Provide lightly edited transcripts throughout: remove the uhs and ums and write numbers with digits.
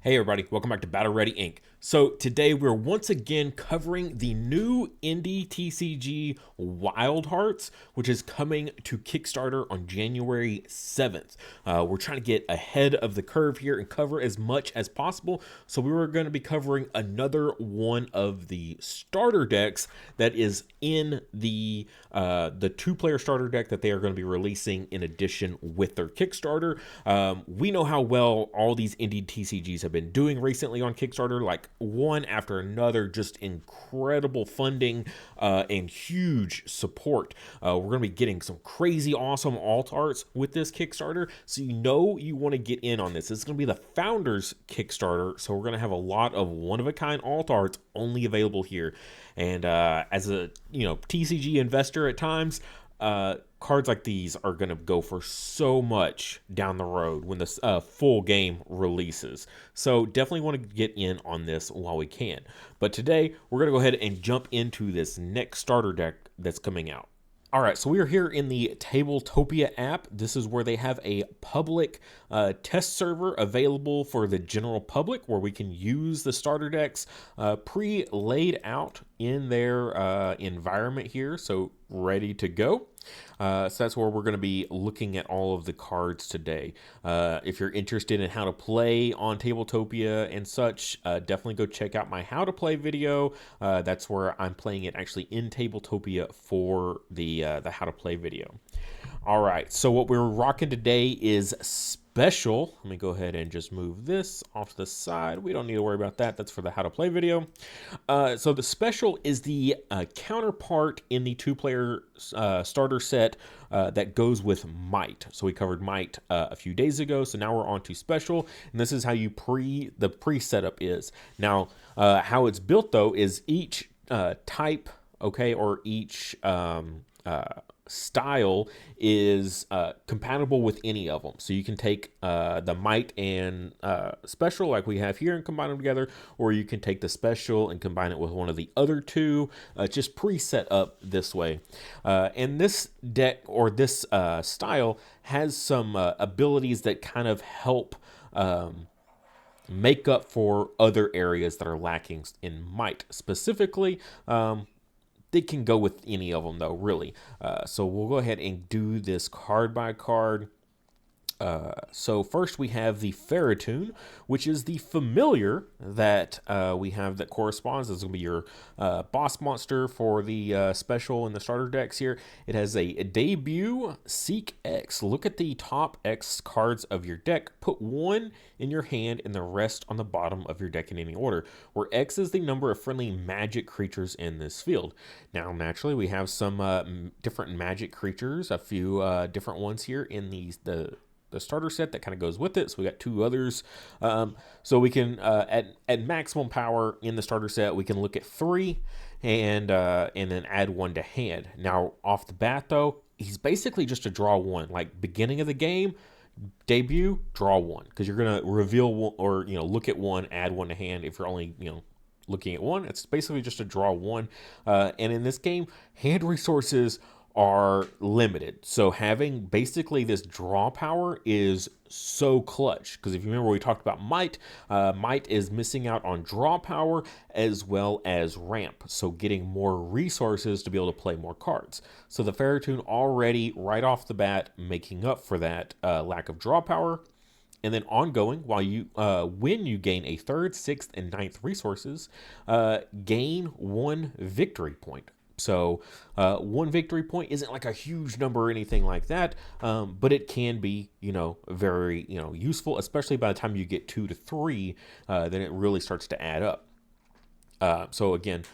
Hey everybody, welcome back to Battle Ready Inc. So today we're once again covering the new indie TCG Wildhearts, which is coming to Kickstarter on January 7th. We're trying to get ahead of the curve here and cover as much as possible. So we were going to be covering another one of the starter decks that is in the two-player starter deck that they are going to be releasing in addition with their Kickstarter. We know how well all these indie TCGs have been doing recently on Kickstarter, like one after another, just incredible funding and huge support. We're going to be getting some crazy awesome alt arts with this Kickstarter, so you know you want to get in on this. It's going to be the founders Kickstarter, so we're going to have a lot of one-of-a-kind alt arts only available here. And as a TCG investor at times, cards like these are going to go for so much down the road when the full game releases. So definitely want to get in on this while we can. But today, we're going to go ahead and jump into this next starter deck that's coming out. All right, so we are here in the Tabletopia app. This is where they have a public test server available for the general public where we can use the starter decks pre-laid out in their environment here, so ready to go. So that's where we're going to be looking at all of the cards today. If you're interested in how to play on Tabletopia and such, definitely go check out my how to play video. That's where I'm playing it actually in Tabletopia for the how to play video. All right, so what we're rocking today is Special. Let me go ahead and just move this off to the side. We don't need to worry about that. That's for the how to play video. So the Special is the counterpart in the two-player starter set that goes with Might. So we covered Might a few days ago. So now we're on to Special, and this is how you the pre-setup is. Now, how it's built though is each type, okay, or each style is compatible with any of them. So you can take the Might and Special like we have here and combine them together, or you can take the Special and combine it with one of the other two, just preset up this way. And this deck or this style has some abilities that kind of help make up for other areas that are lacking in Might. Specifically, they can go with any of them though, really. So we'll go ahead and do this card by card. So first we have the Ferritoon, which is the familiar that we have that corresponds. This is going to be your boss monster for the Special in the starter decks here. It has a debut, Seek X. Look at the top X cards of your deck. Put one in your hand and the rest on the bottom of your deck in any order, where X is the number of friendly magic creatures in this field. Now, naturally, we have some different magic creatures, a few different ones here in the starter set that kind of goes with it. So we got two others. So we can, at maximum power in the starter set, we can look at three and then add one to hand. Now, off the bat, though, he's basically just a draw one. Like, beginning of the game, debut, draw one. Because you're going to reveal one, or, look at one, add one to hand. If you're only, looking at one, it's basically just a draw one. And in this game, hand resources are limited, so having basically this draw power is so clutch, because if you remember we talked about Might is missing out on draw power as well as ramp, so getting more resources to be able to play more cards. So the Ferritoon already right off the bat making up for that lack of draw power. And then ongoing, while you when you gain a 3rd, 6th, and 9th resources, gain 1 victory point. So 1 victory point isn't like a huge number or anything like that, but it can be, very, useful, especially by the time you get 2 to 3, then it really starts to add up. So again,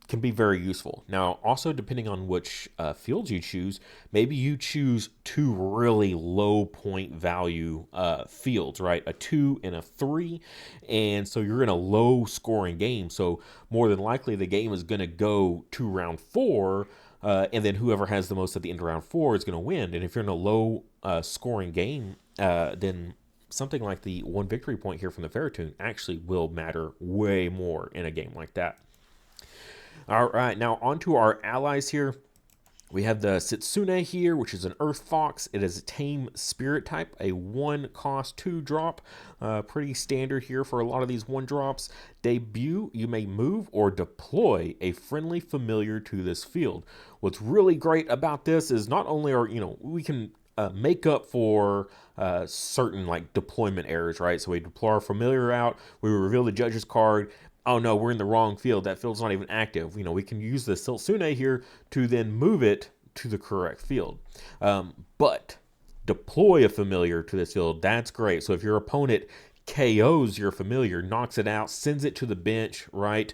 can be very useful. Now, also depending on which fields you choose, maybe you choose 2 really low point value fields, right? A 2 and a 3, and so you're in a low scoring game. So more than likely, the game is going to go to round 4, and then whoever has the most at the end of round 4 is going to win. And if you're in a low scoring game, then something like the 1 victory point here from the Ferritoon actually will matter way more in a game like that. All right, now on to our allies here. We have the Setsune here, which is an Earth Fox. It is a tame spirit type, a 1 cost 2 drop. Pretty standard here for a lot of these 1 drops. Debut, you may move or deploy a friendly familiar to this field. What's really great about this is not only are, we can make up for certain like deployment errors, right? So we deploy our familiar out, we reveal the judge's card. Oh no, we're in the wrong field. That field's not even active. We can use the Setsune here to then move it to the correct field. But deploy a familiar to this field, that's great. So if your opponent KOs your familiar, knocks it out, sends it to the bench, right?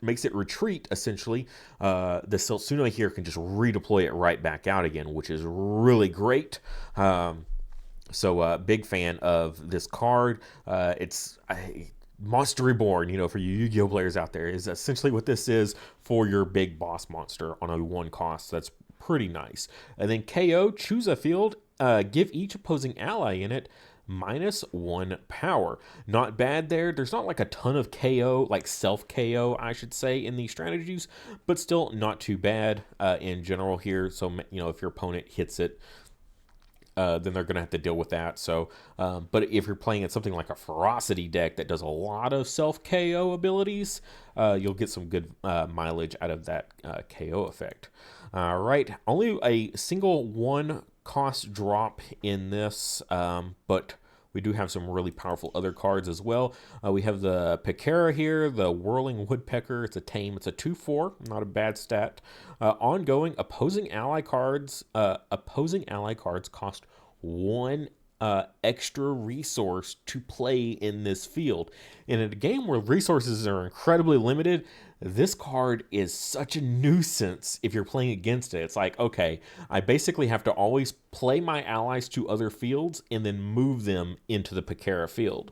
Makes it retreat, essentially. The Setsune here can just redeploy it right back out again, which is really great. So big fan of this card. It's Monster Reborn, for you Yu-Gi-Oh players out there, is essentially what this is for your big boss monster on a 1 cost. That's pretty nice. And then KO, choose a field, give each opposing ally in it -1 power. Not bad there. There's not like a ton of KO, like self KO, I should say, in these strategies, but still not too bad in general here. So, if your opponent hits it, then they're going to have to deal with that. So, but if you're playing in something like a Ferocity deck that does a lot of self KO abilities, you'll get some good mileage out of that KO effect. All right, only a single 1 cost drop in this, but we do have some really powerful other cards as well. We have the Pekera here, the Whirling Woodpecker. It's a tame. It's a 2/4, not a bad stat. Ongoing, opposing ally cards cost 1 extra resource to play in this field. And in a game where resources are incredibly limited, this card is such a nuisance if you're playing against it. It's like, okay, I basically have to always play my allies to other fields and then move them into the Pekera field,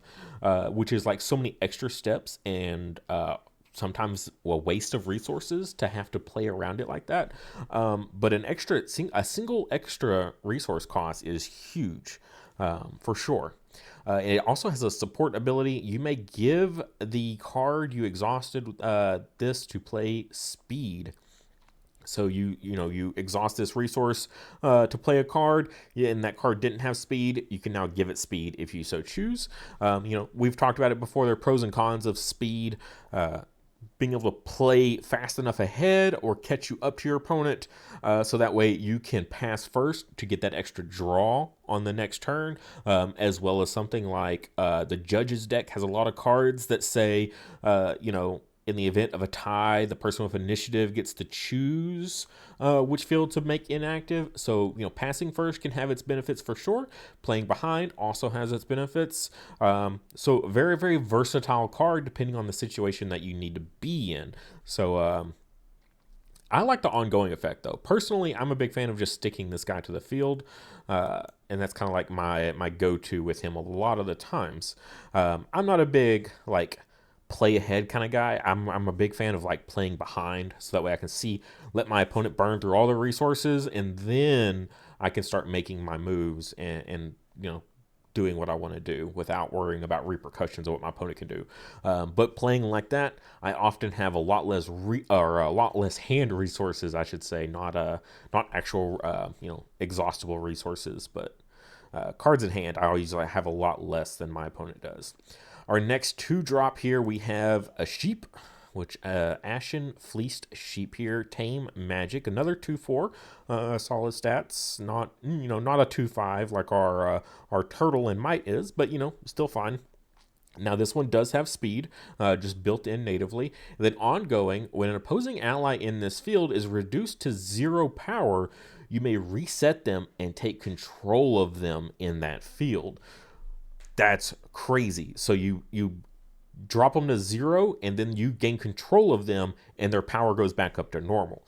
which is like so many extra steps and sometimes a waste of resources to have to play around it like that. But a single extra resource cost is huge. For sure. It also has a support ability. You may give the card you exhausted this to play speed. So you exhaust this resource to play a card, and that card didn't have speed. You can now give it speed if you so choose. We've talked about it before. There are pros and cons of speed. Being able to play fast enough ahead or catch you up to your opponent, so that way you can pass first to get that extra draw on the next turn, as well as something like the judge's deck has a lot of cards that say, in the event of a tie, the person with initiative gets to choose which field to make inactive. So, passing first can have its benefits for sure. Playing behind also has its benefits. So, very, very versatile card depending on the situation that you need to be in. So, I like the ongoing effect, though. Personally, I'm a big fan of just sticking this guy to the field. And that's kind of like my go-to with him a lot of the times. I'm not a big, play ahead kind of guy. I'm a big fan of playing behind, so that way I can let my opponent burn through all their resources, and then I can start making my moves and doing what I want to do without worrying about repercussions of what my opponent can do. But playing like that, I often have a lot less hand resources, I should say, not actual exhaustible resources, but cards in hand. I always have a lot less than my opponent does. Our next 2 drop here, we have a sheep, which Ashen Fleeced Sheep here, tame magic, another 2/4, solid stats, not a 2/5 like our turtle in might is, but still fine. Now this one does have speed, just built in natively. And then ongoing, when an opposing ally in this field is reduced to 0 power, you may reset them and take control of them in that field. That's crazy. So you drop them to 0, and then you gain control of them, and their power goes back up to normal.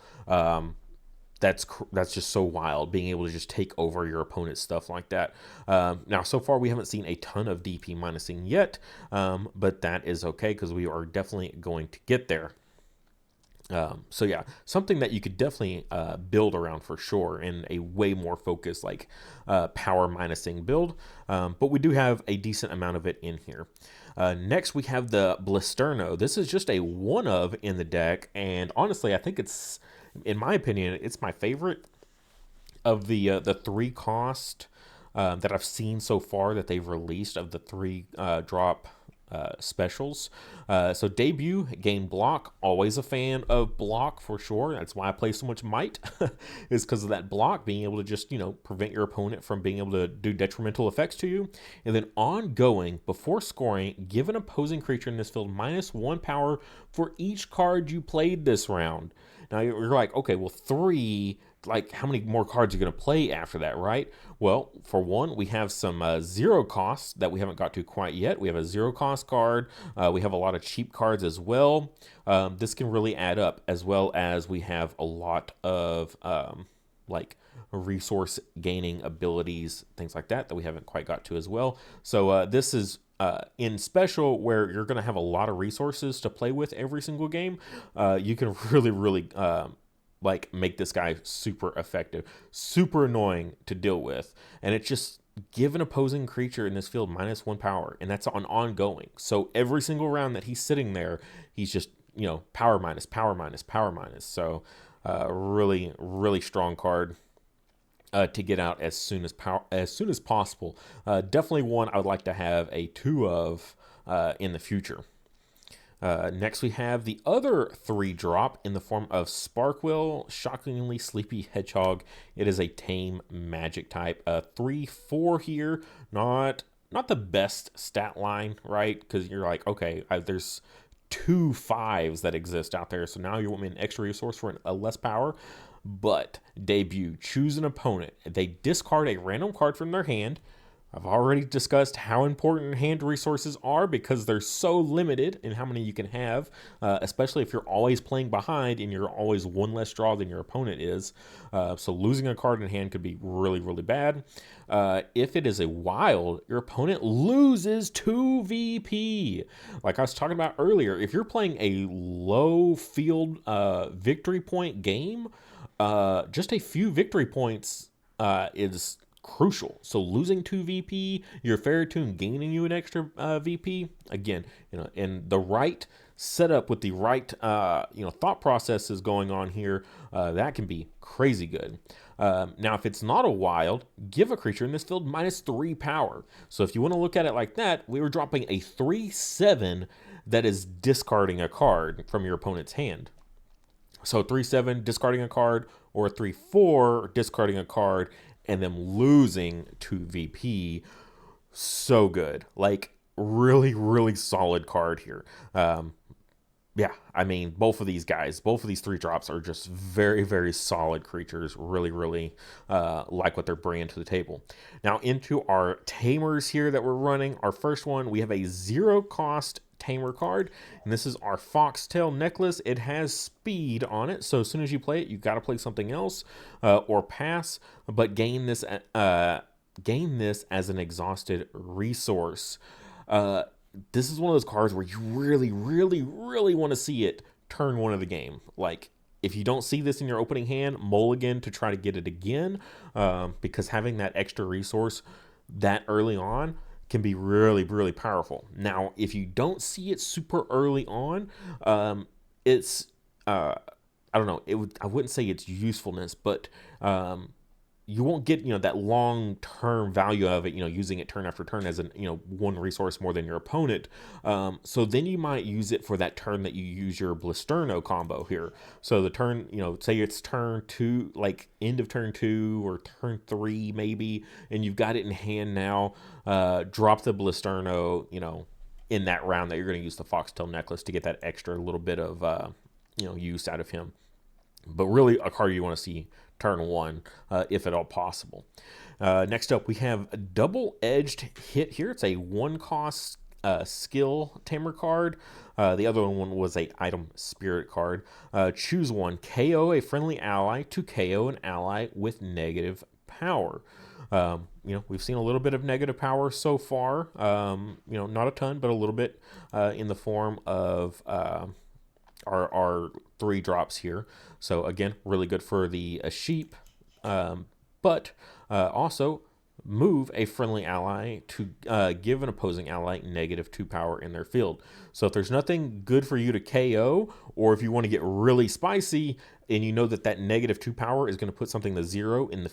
That's just so wild, being able to just take over your opponent's stuff like that. Now, so far, we haven't seen a ton of DP minusing yet, but that is okay because we are definitely going to get there. So yeah, something that you could definitely build around for sure in a way more focused power minusing build. But we do have a decent amount of it in here. Next, we have the Blisterno. This is just a 1 of in the deck, and honestly, I think it's in my opinion, it's my favorite of the three cost that I've seen so far that they've released of the three drop specials. So debut, gain block. Always a fan of block for sure. That's why I play so much might, is because of that block, being able to just, prevent your opponent from being able to do detrimental effects to you. And then ongoing, before scoring, give an opposing creature in this field -1 power for each card you played this round. Now you're like, okay, well, three, like, how many more cards are you going to play after that, right? Well, for one, we have some zero costs that we haven't got to quite yet. We have a zero cost card. We have a lot of cheap cards as well. This can really add up, as well as we have a lot of like resource gaining abilities, things like that we haven't quite got to as well. So this is in special, where you're going to have a lot of resources to play with every single game. You can really like make this guy super effective, super annoying to deal with. And it's just give an opposing creature in this field -1 power, and that's on ongoing. So every single round that he's sitting there, he's just, power minus, power minus, power minus. So really strong card to get out as soon as possible. Definitely one I would like to have a 2 of in the future. Next, we have the other 3 drop in the form of Sparkwill, Shockingly Sleepy Hedgehog. It is a tame magic type. 3/4 here, not the best stat line, right? Because you're like, okay, there's 2 5s that exist out there, so now you want me an extra resource for a less power. But debut, choose an opponent. They discard a random card from their hand. I've already discussed how important hand resources are, because they're so limited in how many you can have, especially if you're always playing behind and you're always one less draw than your opponent is. So losing a card in hand could be really bad. If it is a wild, your opponent loses 2 VP. Like I was talking about earlier, if you're playing a low field victory point game, just a few victory points is crucial. So losing 2 VP, your Ferritune gaining you an extra VP, again, and the right setup with the right thought processes going on here, that can be crazy good. Now, if it's not a wild, give a creature in this field -3 power. So if you want to look at it like that, we were dropping a 3/7 that is discarding a card from your opponent's hand. So 3/7 discarding a card, or 3/4 discarding a card and then losing 2 VP. So good. Like, really solid card here. Yeah, I mean, both of these 3 drops are just very solid creatures. Really like what they're bringing to the table. Now, into our tamers here that we're running. Our first one, we have a 0 cost tamer card, and this is our Foxtail Necklace. It has speed on it, so as soon as you play it, you got to play something else or pass, but gain this as an exhausted resource. This is one of those cards where you really want to see it turn 1 of the game. Like, if you don't see this in your opening hand, mulligan to try to get it again, because having that extra resource that early on can be really powerful. Now, if you don't see it super early on, it's I don't know. I wouldn't say it's usefulness, but you won't get that long term value of it. Using it turn after turn as an 1 resource more than your opponent. So then you might use it for that turn that you use your Blisterno combo here. So the turn, say it's turn 2, like end of turn 2 or turn 3 maybe, and you've got it in hand now. Drop the Blisterno, in that round that you're going to use the Foxtail Necklace to get that extra little bit of use out of him. But really a card you want to see turn 1, if at all possible. Next up, we have a double-edged hit here. It's a 1 cost skill tamer card. The other one was a item spirit card. Choose one. KO a friendly ally to KO an ally with negative power. We've seen a little bit of negative power so far. Not a ton, but a little bit in the form of our 3 drops here. So again, really good for the sheep, but also move a friendly ally to give an opposing ally -2 power in their field. So if there's nothing good for you to KO, or if you want to get really spicy and you know that that -2 power is going to put something to 0 in the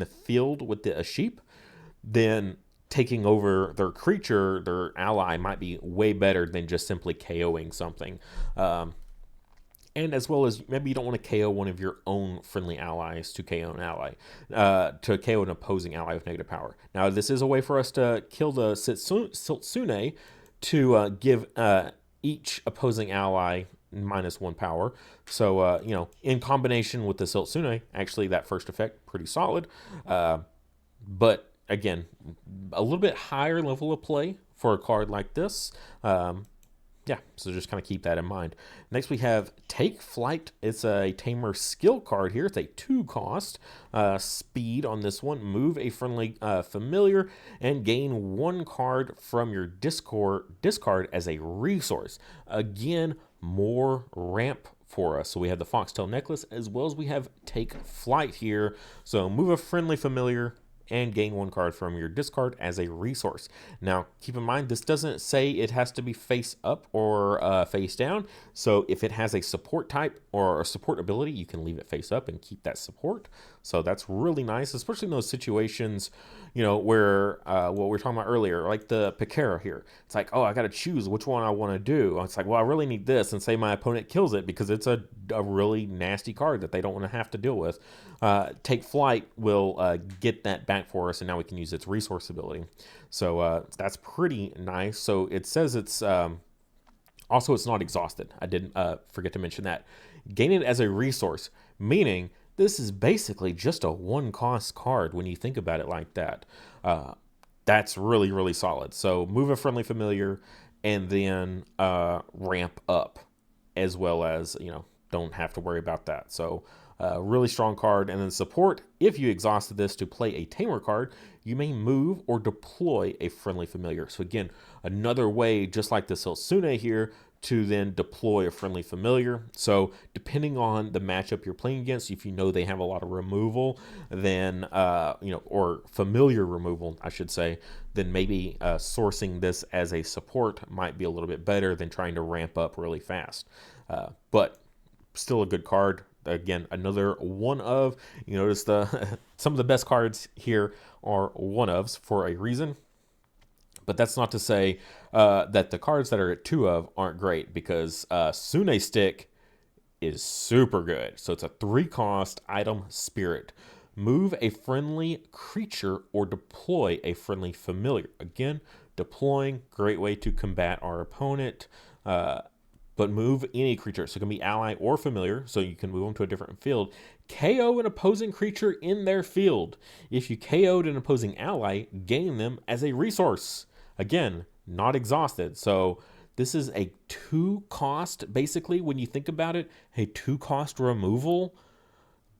field with a sheep, then taking over their creature, their ally, might be way better than just simply KOing something. And as well as maybe you don't want to KO one of your own friendly allies to KO an ally, to KO an opposing ally with negative power. Now, this is a way for us to kill the Siltsune to give each opposing ally -1 power. So, in combination with the Siltsune, actually that first effect, pretty solid. But again, a little bit higher level of play for a card like this. Yeah, so just kind of keep that in mind. Next, we have Take Flight. It's a Tamer skill card here. It's a 2-cost speed on this one. Move a friendly familiar and gain 1 card from your discard as a resource. Again, more ramp for us. So we have the Foxtail Necklace as well as we have Take Flight here. So move a friendly familiar and gain 1 card from your discard as a resource. Now, keep in mind, this doesn't say it has to be face up or face down. So if it has a support type or a support ability, you can leave it face up and keep that support. So that's really nice, especially in those situations, where what we were talking about earlier, like the Picera here. It's like, oh, I got to choose which one I want to do. It's like, well, I really need this, and say my opponent kills it because it's a really nasty card that they don't want to have to deal with. Take Flight will get that back for us, and now we can use its resource ability. So that's pretty nice. So it says it's also it's not exhausted. I didn't forget to mention that. Gain it as a resource, meaning this is basically just a 1-cost card when you think about it like that. That's really, really solid. So move a friendly familiar and then ramp up, as well as, don't have to worry about that. So really strong card. And then support, if you exhausted this to play a Tamer card, you may move or deploy a friendly familiar. So again, another way, just like the Siltsune here, to then deploy a friendly familiar. So depending on the matchup you're playing against, if you know they have a lot of removal, then, or familiar removal, I should say, then maybe sourcing this as a support might be a little bit better than trying to ramp up really fast. But still a good card. Again, another one of, you notice some of the best cards here are one ofs for a reason. But that's not to say that the cards that are at 2 of aren't great, because Sune Stick is super good. So it's a 3-cost item spirit. Move a friendly creature or deploy a friendly familiar. Again, deploying, great way to combat our opponent. But move any creature. So it can be ally or familiar, so you can move them to a different field. KO an opposing creature in their field. If you KO'd an opposing ally, gain them as a resource. Again, not exhausted. So this is a 2-cost, basically, when you think about it, a 2-cost removal.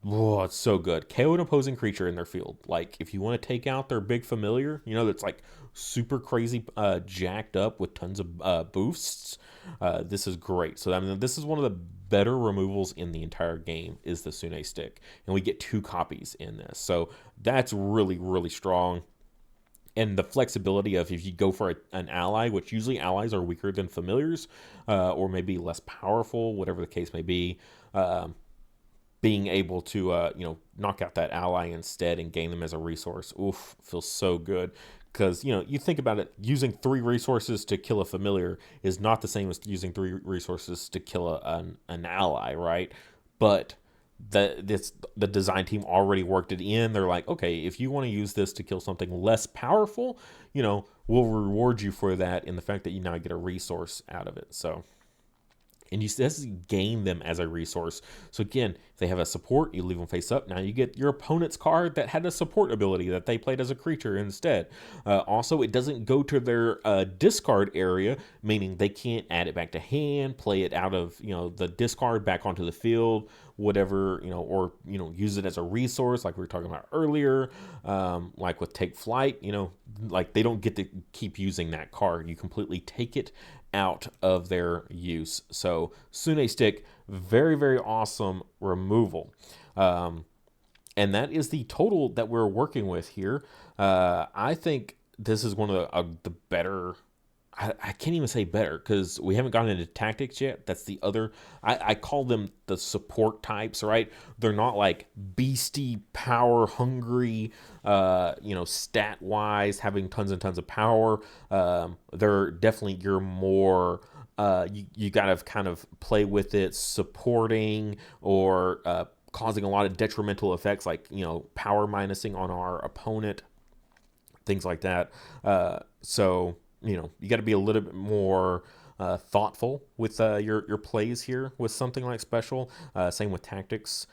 Oh, it's so good. KO an opposing creature in their field. Like, if you want to take out their big familiar, that's like super crazy jacked up with tons of boosts, this is great. So, this is one of the better removals in the entire game, is the Sune Stick. And we get 2 copies in this. So, that's really, really strong. And the flexibility of, if you go for an ally, which usually allies are weaker than familiars, or maybe less powerful, whatever the case may be, being able to, knock out that ally instead and gain them as a resource. Oof, feels so good. Because, you think about it, using 3 resources to kill a familiar is not the same as using 3 resources to kill an ally, right? But the design team already worked it in. They're like, okay, if you want to use this to kill something less powerful, we'll reward you for that in the fact that you now get a resource out of it. So, and you just gain them as a resource. So again, if they have a support, you leave them face up. Now you get your opponent's card that had a support ability that they played as a creature instead. Also, it doesn't go to their discard area, meaning they can't add it back to hand, play it out of the discard back onto the field, whatever, or use it as a resource like we were talking about earlier. Like with Take Flight, like they don't get to keep using that card. You completely take it out of their use. So Sune Stick, very, very awesome removal. And that is the total that we're working with here. I think this is one of the better. I can't even say better because we haven't gotten into tactics yet. That's the other. I call them the support types, right? They're not like beastie, power hungry, stat wise, having tons and tons of power. They're definitely your more. You got to kind of play with it, supporting or causing a lot of detrimental effects, like power minusing on our opponent, things like that. So you got to be a little bit more thoughtful with your plays here with something like special. Same with tactics,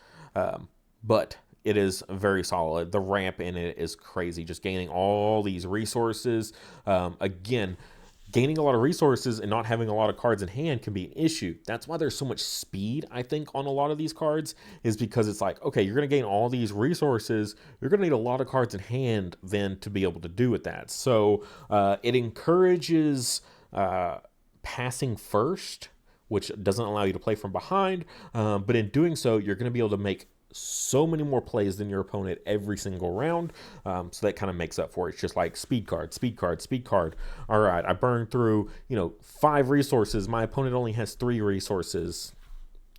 but it is very solid. The ramp in it is crazy. Just gaining all these resources. Again, gaining a lot of resources and not having a lot of cards in hand can be an issue. That's why there's so much speed, I think, on a lot of these cards, is because it's like, okay, you're going to gain all these resources. You're going to need a lot of cards in hand then to be able to do with that. So it encourages passing first, which doesn't allow you to play from behind. But in doing so, you're going to be able to make so many more plays than your opponent every single round. So that kind of makes up for it. It's just like speed card, speed card, speed card. All right, I burned through, 5 resources. My opponent only has 3 resources.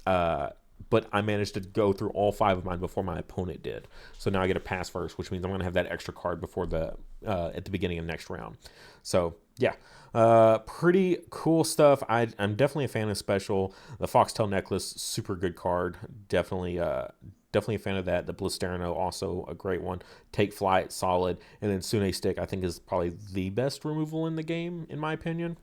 But I managed to go through all 5 of mine before my opponent did. So now I get a pass first, which means I'm going to have that extra card before at the beginning of next round. So yeah, pretty cool stuff. I'm definitely a fan of special. The Foxtail Necklace, super good card. Definitely a fan of that. The Blisterino, also a great one. Take Flight, solid. And then Sune Stick, I think, is probably the best removal in the game, in my opinion.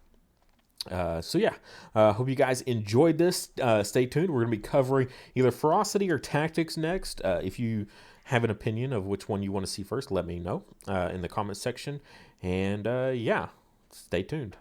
So yeah, hope you guys enjoyed this. Stay tuned. We're going to be covering either Ferocity or Tactics next. If you have an opinion of which one you want to see first, let me know in the comments section. And yeah, stay tuned.